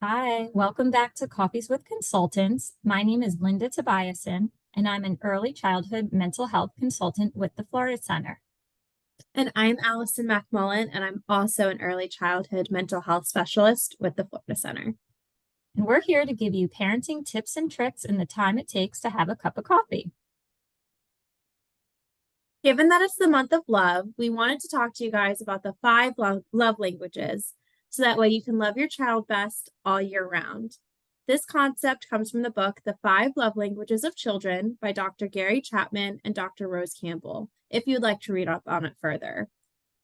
Hi, welcome back to Coffees with Consultants. My name is Linda Tobiassen, and I'm an early childhood mental health consultant with the Florida Center. And I'm Alison Macmullen, and I'm also an early childhood mental health specialist with the Florida Center. And we're here to give you parenting tips and tricks in the time it takes to have a cup of coffee. Given that it's the month of love, we wanted to talk to you guys about the five love languages so that way you can love your child best all year round. This concept comes from the book, The Five Love Languages of Children by Dr. Gary Chapman and Dr. Rose Campbell, if you'd like to read up on it further.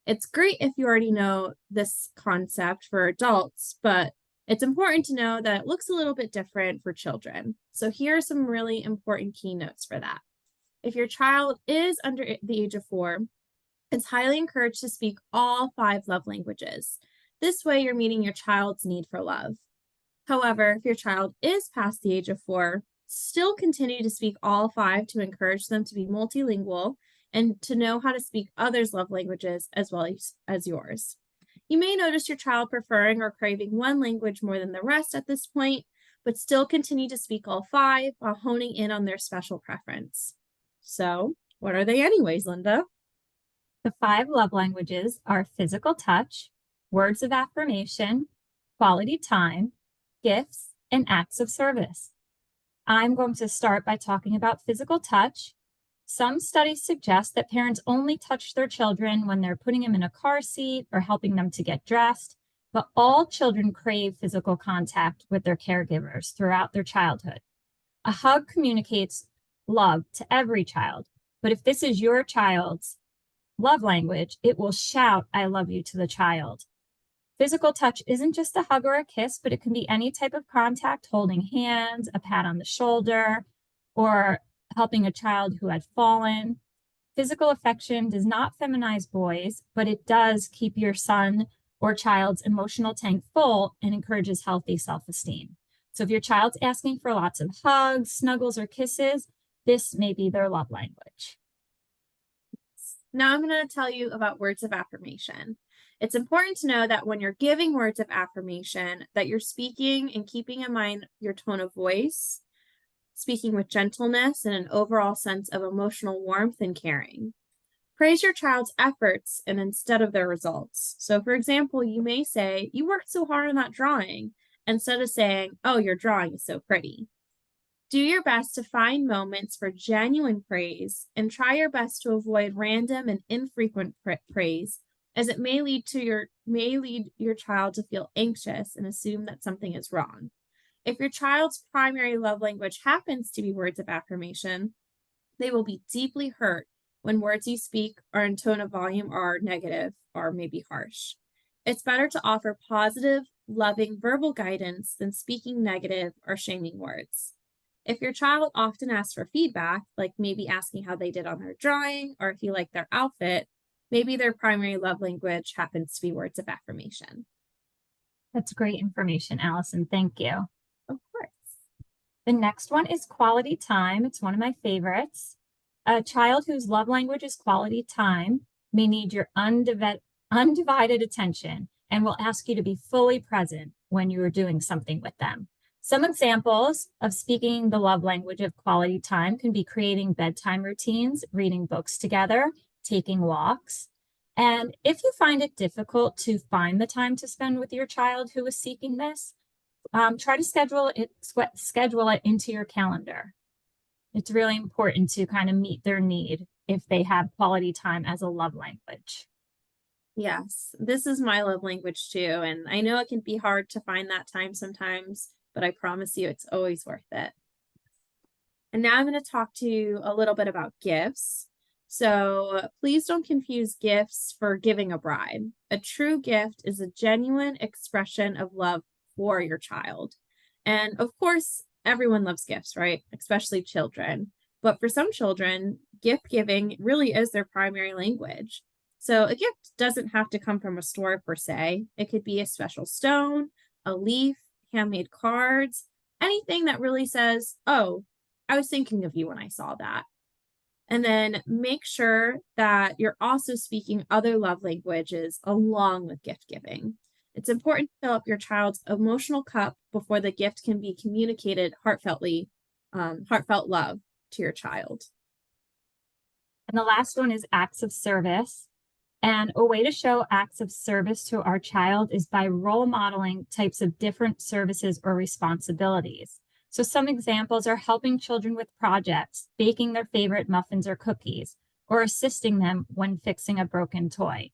It's great if you already know this concept for adults, but it's important to know that it looks a little bit different for children. So here are some really important keynotes for that. If your child is under the age of 4, it's highly encouraged to speak all 5 love languages. This way, you're meeting your child's need for love. However, if your child is past the age of 4, still continue to speak all 5 to encourage them to be multilingual and to know how to speak others' love languages as well as yours. You may notice your child preferring or craving one language more than the rest at this point, but still continue to speak all 5 while honing in on their special preference. So, what are they anyways, Linda? The 5 love languages are physical touch, words of affirmation, quality time, gifts, and acts of service. I'm going to start by talking about physical touch. Some studies suggest that parents only touch their children when they're putting them in a car seat or helping them to get dressed, but all children crave physical contact with their caregivers throughout their childhood. A hug communicates love to every child, but if this is your child's love language, it will shout, "I love you" to the child. Physical touch isn't just a hug or a kiss, but it can be any type of contact, holding hands, a pat on the shoulder, or helping a child who had fallen. Physical affection does not feminize boys, but it does keep your son or child's emotional tank full and encourages healthy self-esteem. So if your child's asking for lots of hugs, snuggles, or kisses, this may be their love language. Now I'm going to tell you about words of affirmation. It's important to know that when you're giving words of affirmation, that you're speaking and keeping in mind your tone of voice, speaking with gentleness and an overall sense of emotional warmth and caring. Praise your child's efforts and instead of their results. So, for example, you may say, "You worked so hard on that drawing," instead of saying, "Oh, your drawing is so pretty." Do your best to find moments for genuine praise and try your best to avoid random and infrequent praise, as it may lead your child to feel anxious and assume that something is wrong. If your child's primary love language happens to be words of affirmation, they will be deeply hurt when words you speak or in tone of volume are negative or maybe harsh. It's better to offer positive, loving verbal guidance than speaking negative or shaming words. If your child often asks for feedback, like maybe asking how they did on their drawing or if you like their outfit, maybe their primary love language happens to be words of affirmation. That's great information, Allison. Thank you. Of course. The next one is quality time. It's one of my favorites. A child whose love language is quality time may need your undivided attention and will ask you to be fully present when you are doing something with them. Some examples of speaking the love language of quality time can be creating bedtime routines, reading books together, taking walks. And if you find it difficult to find the time to spend with your child who is seeking this, try to schedule it into your calendar. It's really important to kind of meet their need if they have quality time as a love language. Yes, this is my love language too. And I know it can be hard to find that time sometimes, but I promise you it's always worth it. And now I'm going to talk to you a little bit about gifts. So please don't confuse gifts for giving a bride. A true gift is a genuine expression of love for your child. And of course, everyone loves gifts, right? Especially children. But for some children, gift giving really is their primary language. So a gift doesn't have to come from a store per se. It could be a special stone, a leaf, handmade cards, anything that really says, "Oh, I was thinking of you when I saw that." And then make sure that you're also speaking other love languages along with gift giving. It's important to fill up your child's emotional cup before the gift can be communicated heartfelt love to your child. And the last one is acts of service. And a way to show acts of service to our child is by role modeling types of different services or responsibilities. So some examples are helping children with projects, baking their favorite muffins or cookies, or assisting them when fixing a broken toy.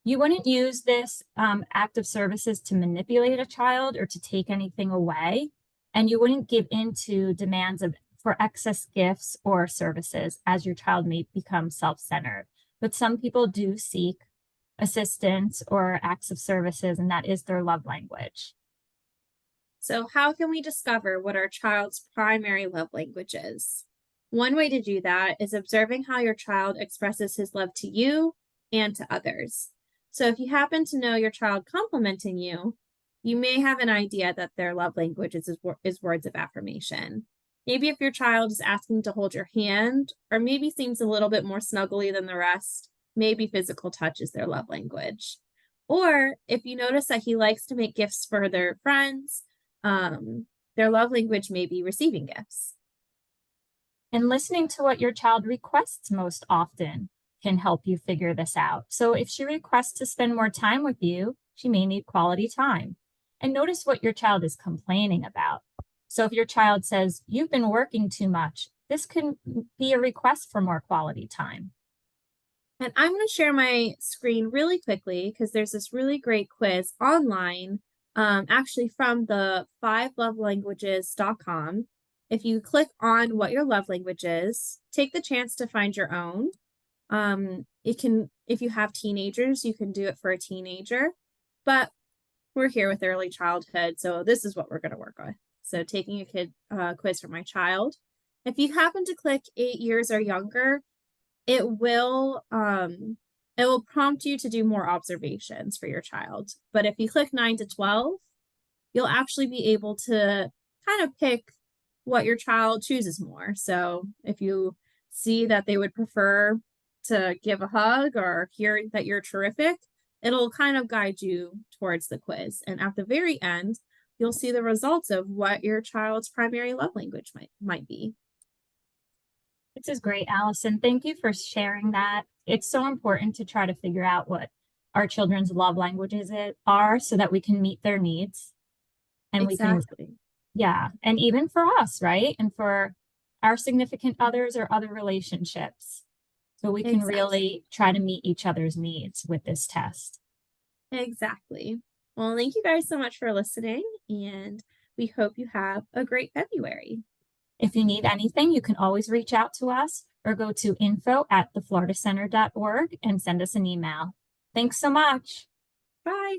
You wouldn't use this act of services to manipulate a child or to take anything away, and you wouldn't give in to demands for excess gifts or services as your child may become self-centered. But some people do seek assistance or acts of services, and that is their love language. So how can we discover what our child's primary love language is? One way to do that is observing how your child expresses his love to you and to others. So if you happen to know your child complimenting you, you may have an idea that their love language is words of affirmation. Maybe if your child is asking to hold your hand, or maybe seems a little bit more snuggly than the rest, maybe physical touch is their love language. Or if you notice that he likes to make gifts for their friends, their love language may be receiving gifts. And listening to what your child requests most often can help you figure this out. So if she requests to spend more time with you, she may need quality time. And notice what your child is complaining about. So if your child says, "You've been working too much," this can be a request for more quality time. And I'm going to share my screen really quickly because there's this really great quiz online, actually from the 5lovelanguages.com. If you click on what your love language is, take the chance to find your own. If you have teenagers, you can do it for a teenager, but we're here with early childhood, so this is what we're going to work with. So taking a kid quiz for my child. If you happen to click 8 years or younger, it will prompt you to do more observations for your child. But if you click 9 to 12, you'll actually be able to kind of pick what your child chooses more. So if you see that they would prefer to give a hug or hear that you're terrific, it'll kind of guide you towards the quiz. And at the very end, you'll see the results of what your child's primary love language might be. This is great, Allison. Thank you for sharing that. It's so important to try to figure out what our children's love languages are so that we can meet their needs. And Exactly. yeah, and even for us, right? And for our significant others or other relationships. So we can really try to meet each other's needs with this test. Exactly. Well, thank you guys so much for listening, and we hope you have a great February. If you need anything, you can always reach out to us or go to info@thefloridacenter.org and send us an email. Thanks so much. Bye.